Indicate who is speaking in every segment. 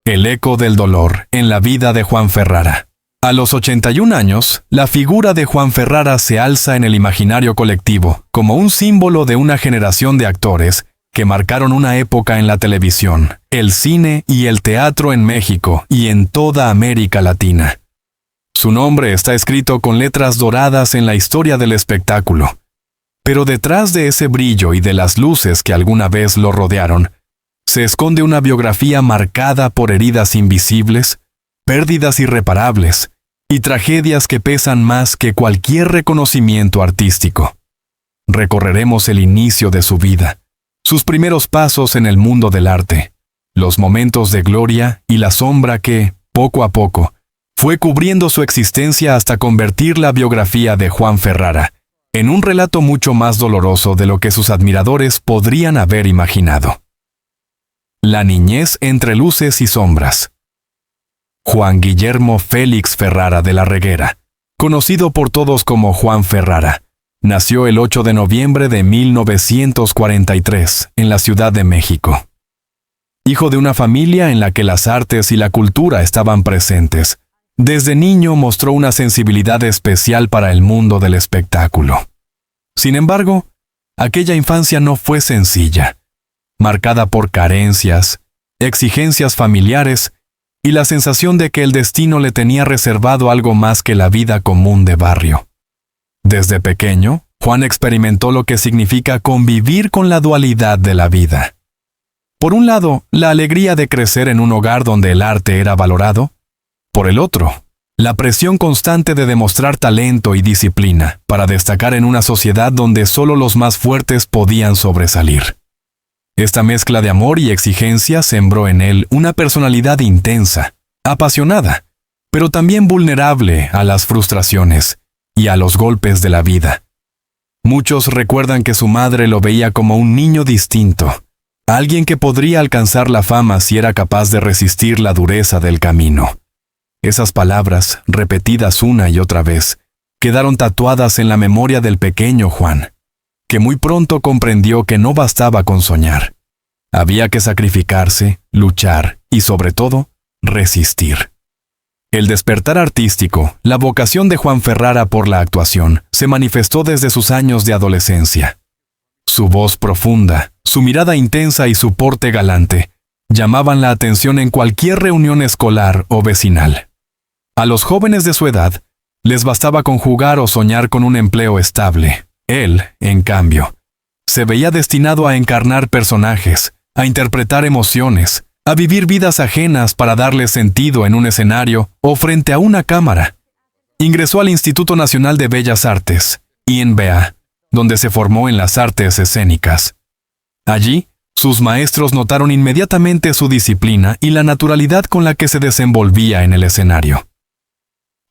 Speaker 1: El eco del dolor en la vida de Juan Ferrara. A los 81 años, la figura de Juan Ferrara se alza en el imaginario colectivo como un símbolo de una generación de actores que marcaron una época en la televisión, el cine y el teatro en México y en toda América Latina. Su nombre está escrito con letras doradas en la historia del espectáculo. Pero detrás de ese brillo y de las luces que alguna vez lo rodearon, se esconde una biografía marcada por heridas invisibles, pérdidas irreparables y tragedias que pesan más que cualquier reconocimiento artístico. Recorreremos el inicio de su vida, sus primeros pasos en el mundo del arte, los momentos de gloria y la sombra que, poco a poco, fue cubriendo su existencia hasta convertir la biografía de Juan Ferrara en un relato mucho más doloroso de lo que sus admiradores podrían haber imaginado. La niñez entre luces y sombras. Juan Guillermo Félix Ferrara de la Reguera, conocido por todos como Juan Ferrara, nació el 8 de noviembre de 1943 en la Ciudad de México. Hijo de una familia en la que las artes y la cultura estaban presentes, desde niño mostró una sensibilidad especial para el mundo del espectáculo. Sin embargo, aquella infancia no fue sencilla, marcada por carencias, exigencias familiares y la sensación de que el destino le tenía reservado algo más que la vida común de barrio. Desde pequeño, Juan experimentó lo que significa convivir con la dualidad de la vida. Por un lado, la alegría de crecer en un hogar donde el arte era valorado. Por el otro, la presión constante de demostrar talento y disciplina para destacar en una sociedad donde solo los más fuertes podían sobresalir. Esta mezcla de amor y exigencia sembró en él una personalidad intensa, apasionada, pero también vulnerable a las frustraciones y a los golpes de la vida. Muchos recuerdan que su madre lo veía como un niño distinto, alguien que podría alcanzar la fama si era capaz de resistir la dureza del camino. Esas palabras, repetidas una y otra vez, quedaron tatuadas en la memoria del pequeño Juan, que muy pronto comprendió que no bastaba con soñar. Había que sacrificarse, luchar y, sobre todo, resistir. El despertar artístico, la vocación de Juan Ferrara por la actuación, se manifestó desde sus años de adolescencia. Su voz profunda, su mirada intensa y su porte galante llamaban la atención en cualquier reunión escolar o vecinal. A los jóvenes de su edad, les bastaba con jugar o soñar con un empleo estable. Él, en cambio, se veía destinado a encarnar personajes, a interpretar emociones, a vivir vidas ajenas para darles sentido en un escenario o frente a una cámara. Ingresó al Instituto Nacional de Bellas Artes, INBA, donde se formó en las artes escénicas. Allí, sus maestros notaron inmediatamente su disciplina y la naturalidad con la que se desenvolvía en el escenario.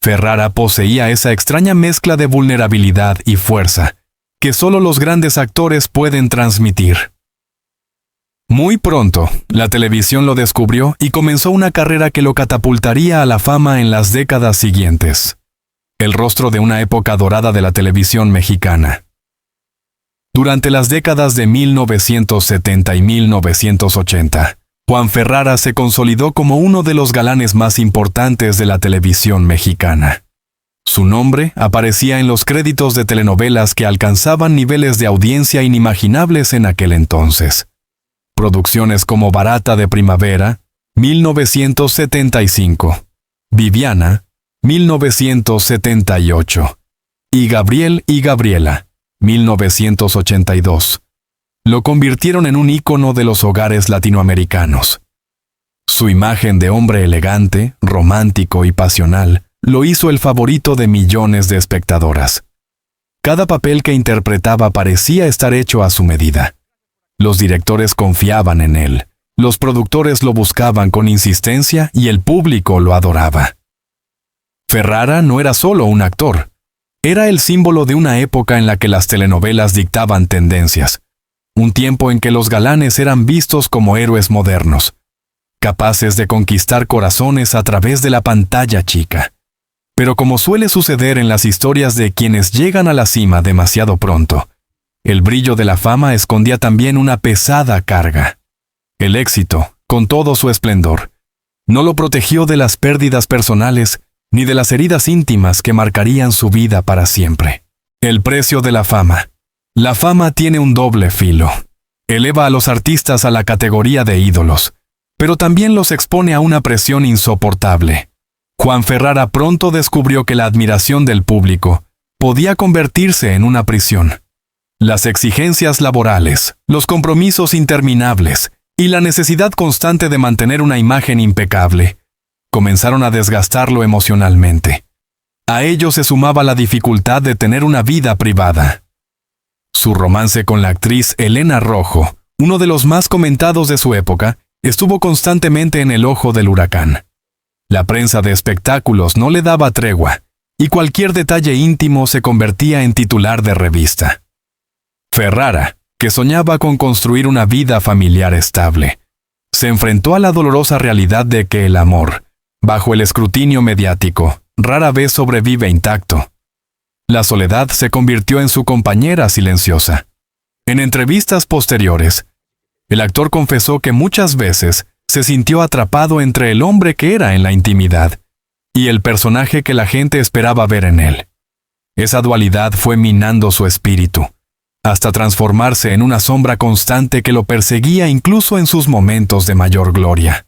Speaker 1: Ferrara poseía esa extraña mezcla de vulnerabilidad y fuerza que solo los grandes actores pueden transmitir. Muy pronto, la televisión lo descubrió y comenzó una carrera que lo catapultaría a la fama en las décadas siguientes. El rostro de una época dorada de la televisión mexicana. Durante las décadas de 1970 y 1980, Juan Ferrara se consolidó como uno de los galanes más importantes de la televisión mexicana. Su nombre aparecía en los créditos de telenovelas que alcanzaban niveles de audiencia inimaginables en aquel entonces. Producciones como Barata de Primavera, 1975, Viviana, 1978, y Gabriel y Gabriela, 1982, lo convirtieron en un ícono de los hogares latinoamericanos. Su imagen de hombre elegante, romántico y pasional lo hizo el favorito de millones de espectadoras. Cada papel que interpretaba parecía estar hecho a su medida. Los directores confiaban en él, los productores lo buscaban con insistencia y el público lo adoraba. Ferrara no era solo un actor, era el símbolo de una época en la que las telenovelas dictaban tendencias, un tiempo en que los galanes eran vistos como héroes modernos, capaces de conquistar corazones a través de la pantalla chica. Pero como suele suceder en las historias de quienes llegan a la cima demasiado pronto, el brillo de la fama escondía también una pesada carga. El éxito, con todo su esplendor, No lo protegió de las pérdidas personales ni de las heridas íntimas que marcarían su vida para siempre. El precio de la fama. La fama tiene un doble filo. Eleva a los artistas a la categoría de ídolos, pero también los expone a una presión insoportable. Juan Ferrara pronto descubrió que la admiración del público podía convertirse en una prisión. Las exigencias laborales, los compromisos interminables y la necesidad constante de mantener una imagen impecable comenzaron a desgastarlo emocionalmente. A ello se sumaba la dificultad de tener una vida privada. Su romance con la actriz Elena Rojo, uno de los más comentados de su época, estuvo constantemente en el ojo del huracán. La prensa de espectáculos no le daba tregua, y cualquier detalle íntimo se convertía en titular de revista. Ferrara, que soñaba con construir una vida familiar estable, se enfrentó a la dolorosa realidad de que el amor, bajo el escrutinio mediático, rara vez sobrevive intacto. La soledad se convirtió en su compañera silenciosa. En entrevistas posteriores, el actor confesó que muchas veces se sintió atrapado entre el hombre que era en la intimidad y el personaje que la gente esperaba ver en él. Esa dualidad fue minando su espíritu, hasta transformarse en una sombra constante que lo perseguía incluso en sus momentos de mayor gloria.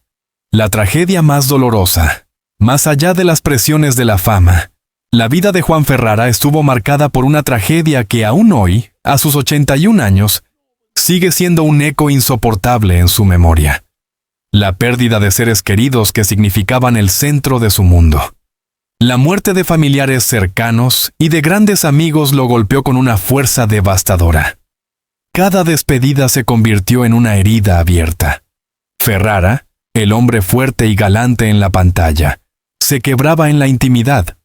Speaker 1: La tragedia más dolorosa, más allá de las presiones de la fama, la vida de Juan Ferrara estuvo marcada por una tragedia que aún hoy, a sus 81 años, sigue siendo un eco insoportable en su memoria. La pérdida de seres queridos que significaban el centro de su mundo. La muerte de familiares cercanos y de grandes amigos lo golpeó con una fuerza devastadora. Cada despedida se convirtió en una herida abierta. Ferrara, el hombre fuerte y galante en la pantalla, se quebraba en la intimidad.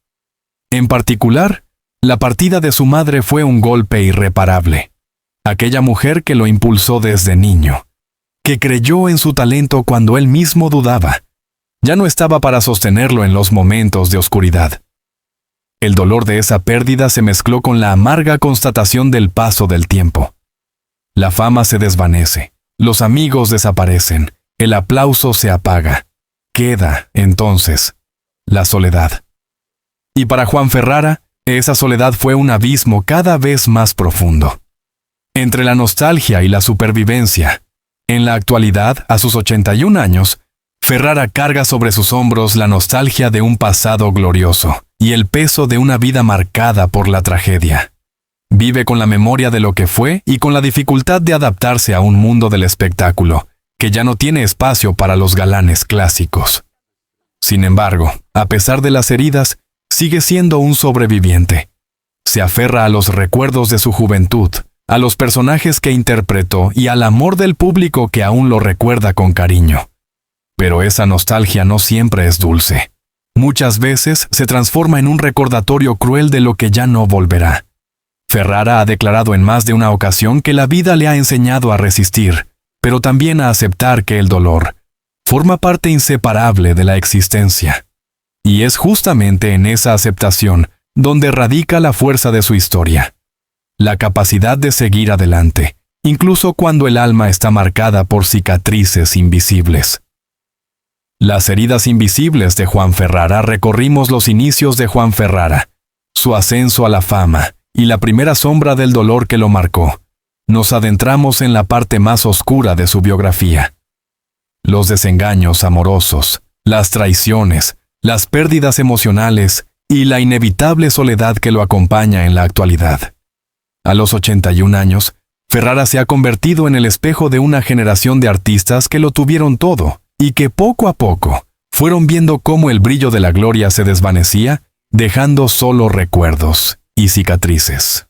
Speaker 1: En particular, la partida de su madre fue un golpe irreparable. Aquella mujer que lo impulsó desde niño, que creyó en su talento cuando él mismo dudaba, ya no estaba para sostenerlo en los momentos de oscuridad. El dolor de esa pérdida se mezcló con la amarga constatación del paso del tiempo. La fama se desvanece, los amigos desaparecen, el aplauso se apaga. Queda, entonces, la soledad. Y para Juan Ferrara, esa soledad fue un abismo cada vez más profundo. Entre la nostalgia y la supervivencia, en la actualidad, a sus 81 años, Ferrara carga sobre sus hombros la nostalgia de un pasado glorioso y el peso de una vida marcada por la tragedia. Vive con la memoria de lo que fue y con la dificultad de adaptarse a un mundo del espectáculo, que ya no tiene espacio para los galanes clásicos. Sin embargo, a pesar de las heridas, sigue siendo un sobreviviente. Se aferra a los recuerdos de su juventud, a los personajes que interpretó y al amor del público que aún lo recuerda con cariño. Pero esa nostalgia no siempre es dulce. Muchas veces se transforma en un recordatorio cruel de lo que ya no volverá. Ferrara ha declarado en más de una ocasión que la vida le ha enseñado a resistir, pero también a aceptar que el dolor forma parte inseparable de la existencia. Y es justamente en esa aceptación donde radica la fuerza de su historia. La capacidad de seguir adelante, incluso cuando el alma está marcada por cicatrices invisibles. Las heridas invisibles de Juan Ferrara. Recorrimos los inicios de Juan Ferrara, su ascenso a la fama y la primera sombra del dolor que lo marcó. Nos adentramos en la parte más oscura de su biografía. Los desengaños amorosos, las traiciones, las pérdidas emocionales y la inevitable soledad que lo acompaña en la actualidad. A los 81 años, Ferrara se ha convertido en el espejo de una generación de artistas que lo tuvieron todo y que poco a poco fueron viendo cómo el brillo de la gloria se desvanecía, dejando solo recuerdos y cicatrices.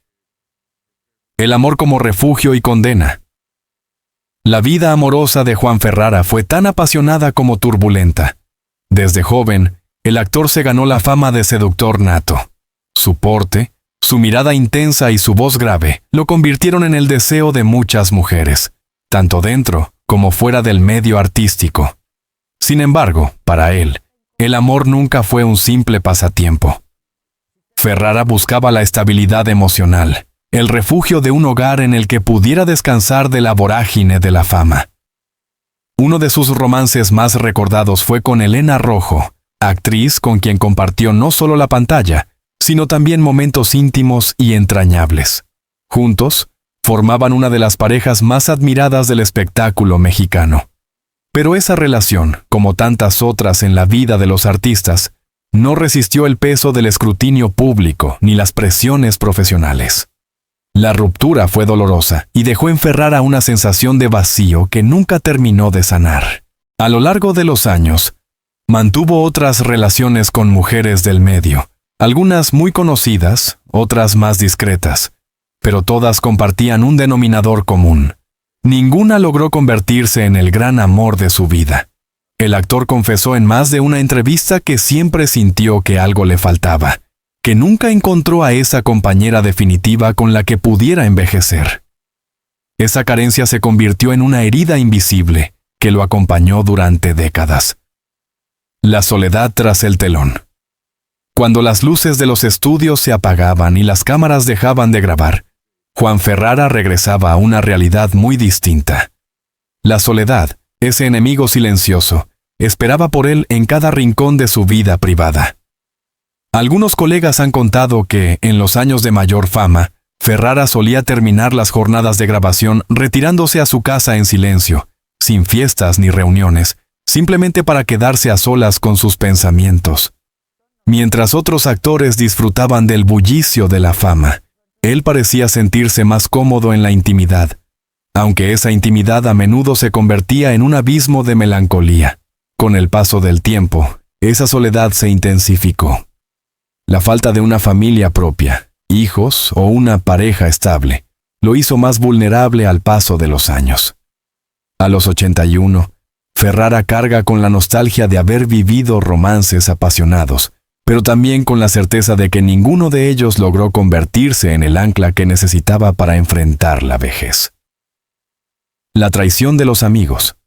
Speaker 1: El amor como refugio y condena. La vida amorosa de Juan Ferrara fue tan apasionada como turbulenta. Desde joven, el actor se ganó la fama de seductor nato. Su porte, su mirada intensa y su voz grave lo convirtieron en el deseo de muchas mujeres, tanto dentro como fuera del medio artístico. Sin embargo, para él, el amor nunca fue un simple pasatiempo. Ferrara buscaba la estabilidad emocional, el refugio de un hogar en el que pudiera descansar de la vorágine de la fama. Uno de sus romances más recordados fue con Elena Rojo, actriz con quien compartió no solo la pantalla, sino también momentos íntimos y entrañables. Juntos, formaban una de las parejas más admiradas del espectáculo mexicano. Pero esa relación, como tantas otras en la vida de los artistas, no resistió el peso del escrutinio público ni las presiones profesionales. La ruptura fue dolorosa y dejó en Ferrara una sensación de vacío que nunca terminó de sanar. A lo largo de los años, mantuvo otras relaciones con mujeres del medio, algunas muy conocidas, otras más discretas, pero todas compartían un denominador común. Ninguna logró convertirse en el gran amor de su vida. El actor confesó en más de una entrevista que siempre sintió que algo le faltaba, que nunca encontró a esa compañera definitiva con la que pudiera envejecer. Esa carencia se convirtió en una herida invisible que lo acompañó durante décadas. La soledad tras el telón. Cuando las luces de los estudios se apagaban y las cámaras dejaban de grabar, Juan Ferrara regresaba a una realidad muy distinta. La soledad, ese enemigo silencioso, esperaba por él en cada rincón de su vida privada. Algunos colegas han contado que, en los años de mayor fama, Ferrara solía terminar las jornadas de grabación retirándose a su casa en silencio, sin fiestas ni reuniones, simplemente para quedarse a solas con sus pensamientos. Mientras otros actores disfrutaban del bullicio de la fama, él parecía sentirse más cómodo en la intimidad, aunque esa intimidad a menudo se convertía en un abismo de melancolía. Con el paso del tiempo, esa soledad se intensificó. La falta de una familia propia, hijos o una pareja estable, lo hizo más vulnerable al paso de los años. A los 81, Ferrara carga con la nostalgia de haber vivido romances apasionados, pero también con la certeza de que ninguno de ellos logró convertirse en el ancla que necesitaba para enfrentar la vejez. La traición de los amigos.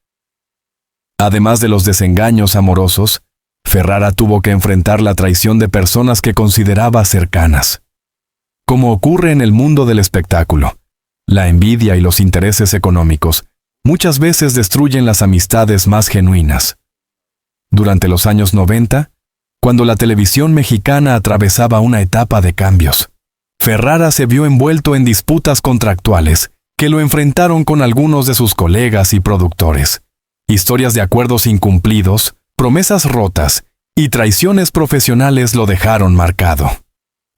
Speaker 1: Además de los desengaños amorosos, Ferrara tuvo que enfrentar la traición de personas que consideraba cercanas. Como ocurre en el mundo del espectáculo, la envidia y los intereses económicos muchas veces destruyen las amistades más genuinas. Durante los años 90, cuando la televisión mexicana atravesaba una etapa de cambios, Ferrara se vio envuelto en disputas contractuales que lo enfrentaron con algunos de sus colegas y productores. Historias de acuerdos incumplidos, promesas rotas y traiciones profesionales lo dejaron marcado.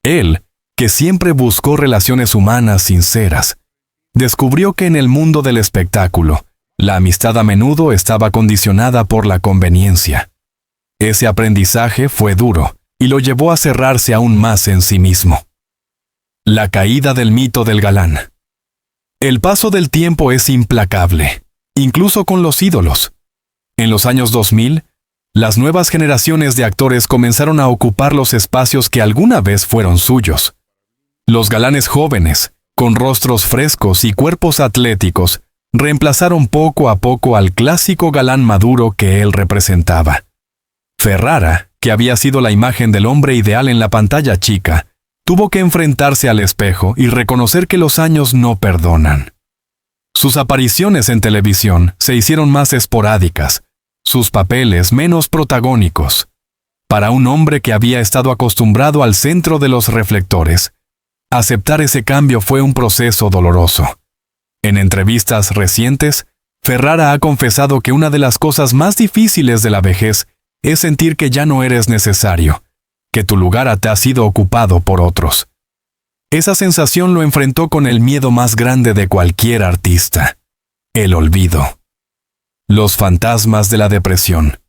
Speaker 1: Él, que siempre buscó relaciones humanas sinceras, descubrió que en el mundo del espectáculo, la amistad a menudo estaba condicionada por la conveniencia. Ese aprendizaje fue duro y lo llevó a cerrarse aún más en sí mismo. La caída del mito del galán. El paso del tiempo es implacable, incluso con los ídolos. En los años 2000, las nuevas generaciones de actores comenzaron a ocupar los espacios que alguna vez fueron suyos. Los galanes jóvenes, con rostros frescos y cuerpos atléticos, reemplazaron poco a poco al clásico galán maduro que él representaba. Ferrara, que había sido la imagen del hombre ideal en la pantalla chica, tuvo que enfrentarse al espejo y reconocer que los años no perdonan. Sus apariciones en televisión se hicieron más esporádicas, sus papeles menos protagónicos. Para un hombre que había estado acostumbrado al centro de los reflectores, aceptar ese cambio fue un proceso doloroso. En entrevistas recientes, Ferrara ha confesado que una de las cosas más difíciles de la vejez es sentir que ya no eres necesario, que tu lugar te ha sido ocupado por otros. Esa sensación lo enfrentó con el miedo más grande de cualquier artista: el olvido. Los fantasmas de la depresión.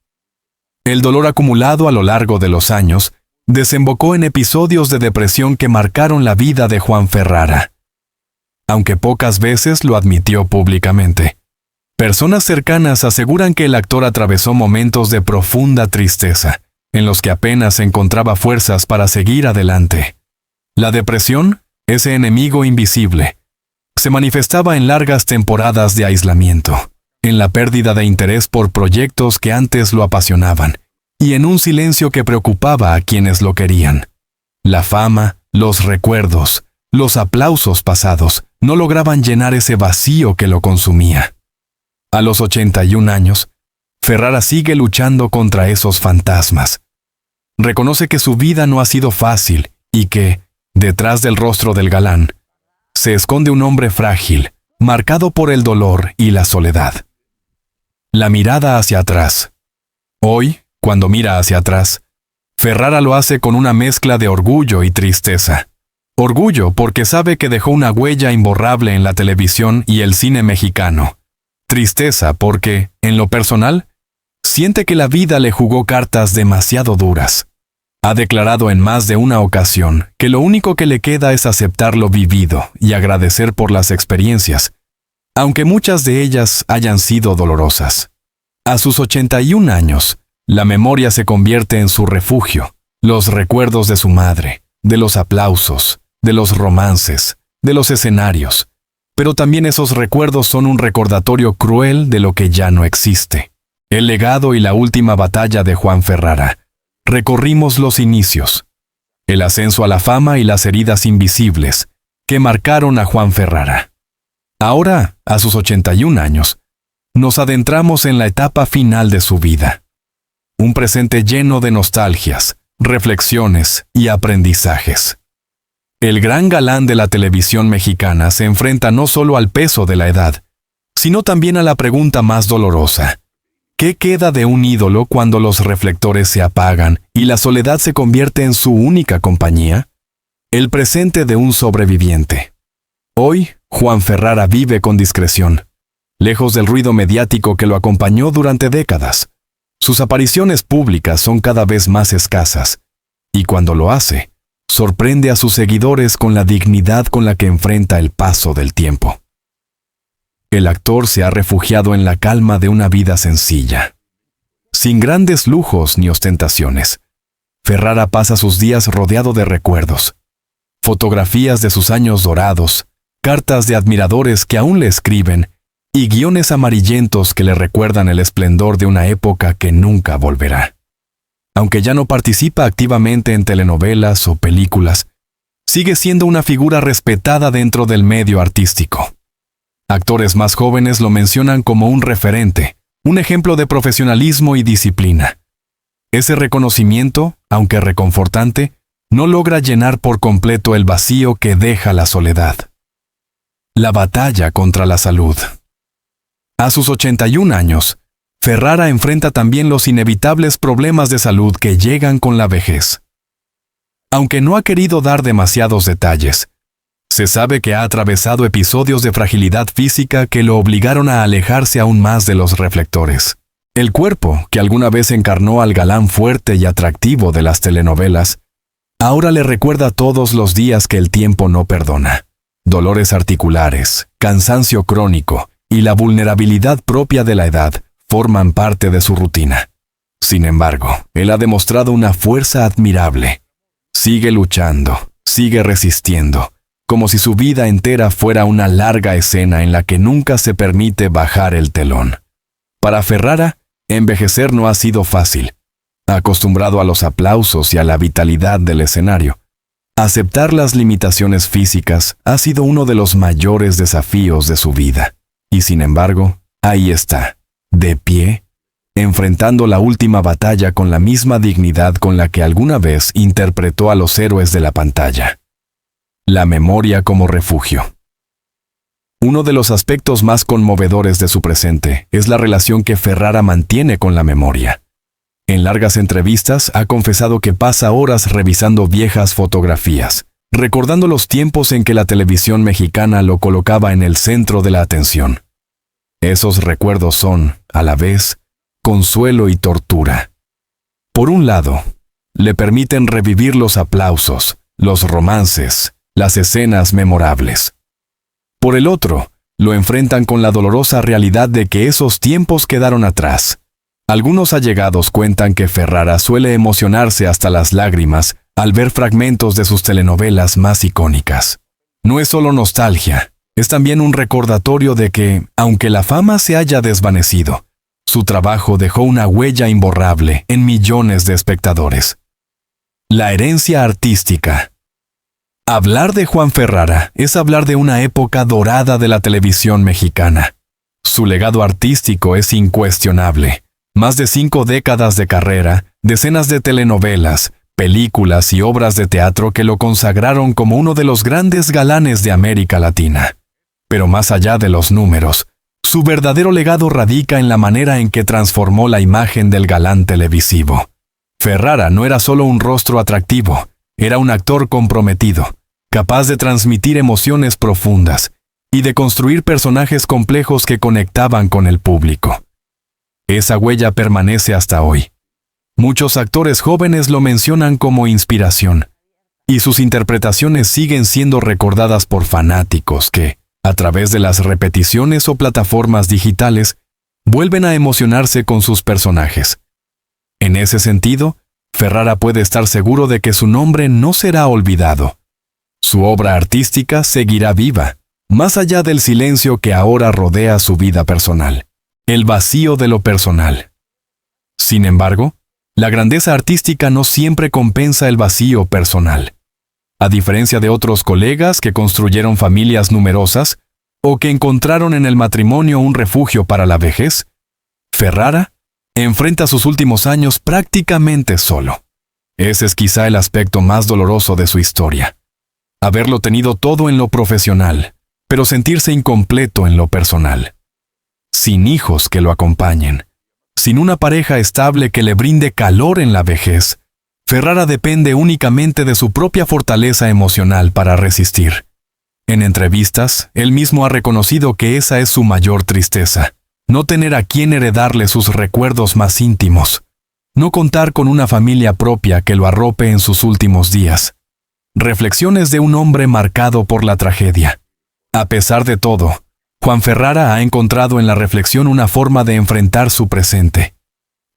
Speaker 1: El dolor acumulado a lo largo de los años desembocó en episodios de depresión que marcaron la vida de Juan Ferrara. Aunque pocas veces lo admitió públicamente, personas cercanas aseguran que el actor atravesó momentos de profunda tristeza, en los que apenas encontraba fuerzas para seguir adelante. La depresión, ese enemigo invisible, se manifestaba en largas temporadas de aislamiento, en la pérdida de interés por proyectos que antes lo apasionaban, y en un silencio que preocupaba a quienes lo querían. La fama, los recuerdos, los aplausos pasados no lograban llenar ese vacío que lo consumía. A los 81 años, Ferrara sigue luchando contra esos fantasmas. Reconoce que su vida no ha sido fácil y que, detrás del rostro del galán, se esconde un hombre frágil, marcado por el dolor y la soledad. La mirada hacia atrás. Hoy, cuando mira hacia atrás, Ferrara lo hace con una mezcla de orgullo y tristeza. Orgullo porque sabe que dejó una huella imborrable en la televisión y el cine mexicano. Tristeza porque, en lo personal, siente que la vida le jugó cartas demasiado duras. Ha declarado en más de una ocasión que lo único que le queda es aceptar lo vivido y agradecer por las experiencias, aunque muchas de ellas hayan sido dolorosas. A sus 81 años, la memoria se convierte en su refugio, los recuerdos de su madre, de los aplausos, de los romances, de los escenarios, pero también esos recuerdos son un recordatorio cruel de lo que ya no existe. El legado y la última batalla de Juan Ferrara. Recorrimos los inicios, el ascenso a la fama y las heridas invisibles que marcaron a Juan Ferrara. Ahora, a sus 81 años, nos adentramos en la etapa final de su vida. Un presente lleno de nostalgias, reflexiones y aprendizajes. El gran galán de la televisión mexicana se enfrenta no solo al peso de la edad, sino también a la pregunta más dolorosa. ¿Qué queda de un ídolo cuando los reflectores se apagan y la soledad se convierte en su única compañía? El presente de un sobreviviente. Hoy, Juan Ferrara vive con discreción, lejos del ruido mediático que lo acompañó durante décadas. Sus apariciones públicas son cada vez más escasas, y cuando lo hace, sorprende a sus seguidores con la dignidad con la que enfrenta el paso del tiempo. El actor se ha refugiado en la calma de una vida sencilla. Sin grandes lujos ni ostentaciones, Ferrara pasa sus días rodeado de recuerdos, fotografías de sus años dorados, cartas de admiradores que aún le escriben y guiones amarillentos que le recuerdan el esplendor de una época que nunca volverá. Aunque ya no participa activamente en telenovelas o películas, sigue siendo una figura respetada dentro del medio artístico. Actores más jóvenes lo mencionan como un referente, un ejemplo de profesionalismo y disciplina. Ese reconocimiento, aunque reconfortante, no logra llenar por completo el vacío que deja la soledad. La batalla contra la salud. A sus 81 años, Ferrara enfrenta también los inevitables problemas de salud que llegan con la vejez. Aunque no ha querido dar demasiados detalles, se sabe que ha atravesado episodios de fragilidad física que lo obligaron a alejarse aún más de los reflectores. El cuerpo, que alguna vez encarnó al galán fuerte y atractivo de las telenovelas, ahora le recuerda todos los días que el tiempo no perdona. Dolores articulares, cansancio crónico y la vulnerabilidad propia de la edad forman parte de su rutina. Sin embargo, él ha demostrado una fuerza admirable. Sigue luchando, sigue resistiendo, como si su vida entera fuera una larga escena en la que nunca se permite bajar el telón. Para Ferrara, envejecer no ha sido fácil. Acostumbrado a los aplausos y a la vitalidad del escenario, aceptar las limitaciones físicas ha sido uno de los mayores desafíos de su vida. Y sin embargo, ahí está, de pie, enfrentando la última batalla con la misma dignidad con la que alguna vez interpretó a los héroes de la pantalla. La memoria como refugio. Uno de los aspectos más conmovedores de su presente es la relación que Ferrara mantiene con la memoria. En largas entrevistas ha confesado que pasa horas revisando viejas fotografías, recordando los tiempos en que la televisión mexicana lo colocaba en el centro de la atención. Esos recuerdos son, a la vez, consuelo y tortura. Por un lado, le permiten revivir los aplausos, los romances, las escenas memorables. Por el otro, lo enfrentan con la dolorosa realidad de que esos tiempos quedaron atrás. Algunos allegados cuentan que Ferrara suele emocionarse hasta las lágrimas al ver fragmentos de sus telenovelas más icónicas. No es solo nostalgia, es también un recordatorio de que, aunque la fama se haya desvanecido, su trabajo dejó una huella imborrable en millones de espectadores. La herencia artística. Hablar de Juan Ferrara es hablar de una época dorada de la televisión mexicana. Su legado artístico es incuestionable. Más de 5 décadas de carrera, decenas de telenovelas, películas y obras de teatro que lo consagraron como uno de los grandes galanes de América Latina. Pero más allá de los números, su verdadero legado radica en la manera en que transformó la imagen del galán televisivo. Ferrara no era solo un rostro atractivo, era un actor comprometido, capaz de transmitir emociones profundas y de construir personajes complejos que conectaban con el público. Esa huella permanece hasta hoy. Muchos actores jóvenes lo mencionan como inspiración, y sus interpretaciones siguen siendo recordadas por fanáticos que, a través de las repeticiones o plataformas digitales, vuelven a emocionarse con sus personajes. En ese sentido, Ferrara puede estar seguro de que su nombre no será olvidado. Su obra artística seguirá viva, más allá del silencio que ahora rodea su vida personal, el vacío de lo personal. Sin embargo, la grandeza artística no siempre compensa el vacío personal. A diferencia de otros colegas que construyeron familias numerosas o que encontraron en el matrimonio un refugio para la vejez, Ferrara enfrenta sus últimos años prácticamente solo. Ese es quizá el aspecto más doloroso de su historia. Haberlo tenido todo en lo profesional, pero sentirse incompleto en lo personal. Sin hijos que lo acompañen, sin una pareja estable que le brinde calor en la vejez, Ferrara depende únicamente de su propia fortaleza emocional para resistir. En entrevistas, él mismo ha reconocido que esa es su mayor tristeza, no tener a quien heredarle sus recuerdos más íntimos, no contar con una familia propia que lo arrope en sus últimos días. Reflexiones de un hombre marcado por la tragedia. A pesar de todo, Juan Ferrara ha encontrado en la reflexión una forma de enfrentar su presente.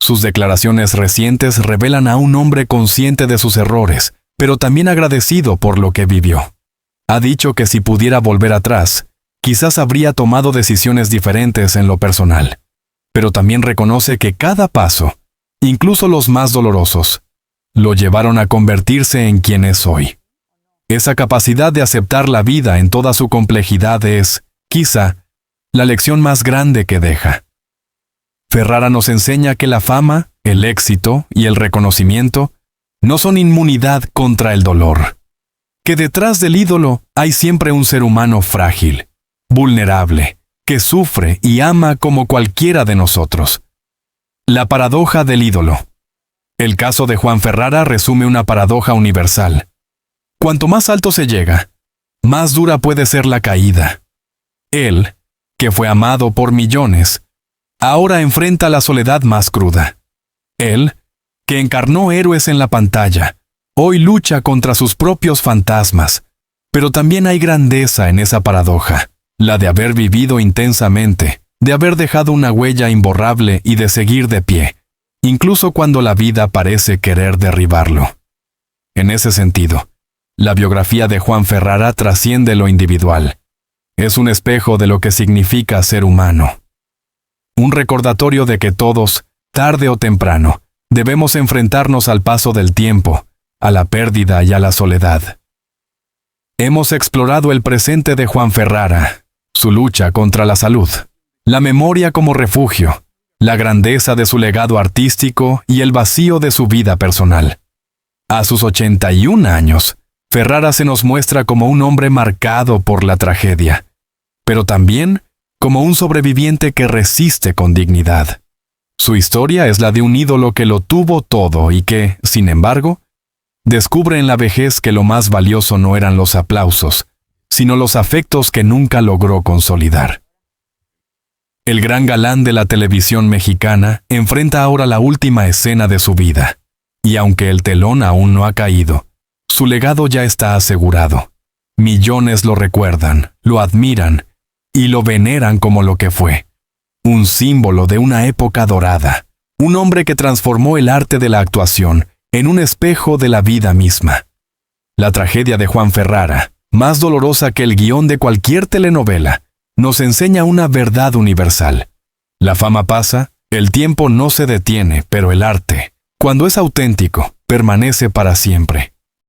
Speaker 1: Sus declaraciones recientes revelan a un hombre consciente de sus errores, pero también agradecido por lo que vivió. Ha dicho que si pudiera volver atrás, quizás habría tomado decisiones diferentes en lo personal. Pero también reconoce que cada paso, incluso los más dolorosos, lo llevaron a convertirse en quien es hoy. Esa capacidad de aceptar la vida en toda su complejidad es, quizá, la lección más grande que deja. Ferrara nos enseña que la fama, el éxito y el reconocimiento no son inmunidad contra el dolor. Que detrás del ídolo hay siempre un ser humano frágil, vulnerable, que sufre y ama como cualquiera de nosotros. La paradoja del ídolo. El caso de Juan Ferrara resume una paradoja universal. Cuanto más alto se llega, más dura puede ser la caída. Él, que fue amado por millones, ahora enfrenta la soledad más cruda. Él, que encarnó héroes en la pantalla, hoy lucha contra sus propios fantasmas. Pero también hay grandeza en esa paradoja, la de haber vivido intensamente, de haber dejado una huella imborrable y de seguir de pie, incluso cuando la vida parece querer derribarlo. En ese sentido, la biografía de Juan Ferrara trasciende lo individual. Es un espejo de lo que significa ser humano. Un recordatorio de que todos, tarde o temprano, debemos enfrentarnos al paso del tiempo, a la pérdida y a la soledad. Hemos explorado el presente de Juan Ferrara, su lucha contra la salud, la memoria como refugio, la grandeza de su legado artístico y el vacío de su vida personal. A sus 81 años, Ferrara se nos muestra como un hombre marcado por la tragedia, pero también como un sobreviviente que resiste con dignidad. Su historia es la de un ídolo que lo tuvo todo y que, sin embargo, descubre en la vejez que lo más valioso no eran los aplausos, sino los afectos que nunca logró consolidar. El gran galán de la televisión mexicana enfrenta ahora la última escena de su vida, y aunque el telón aún no ha caído, su legado ya está asegurado. Millones lo recuerdan, lo admiran y lo veneran como lo que fue. Un símbolo de una época dorada. Un hombre que transformó el arte de la actuación en un espejo de la vida misma. La tragedia de Juan Ferrara, más dolorosa que el guión de cualquier telenovela, nos enseña una verdad universal. La fama pasa, el tiempo no se detiene, pero el arte, cuando es auténtico, permanece para siempre.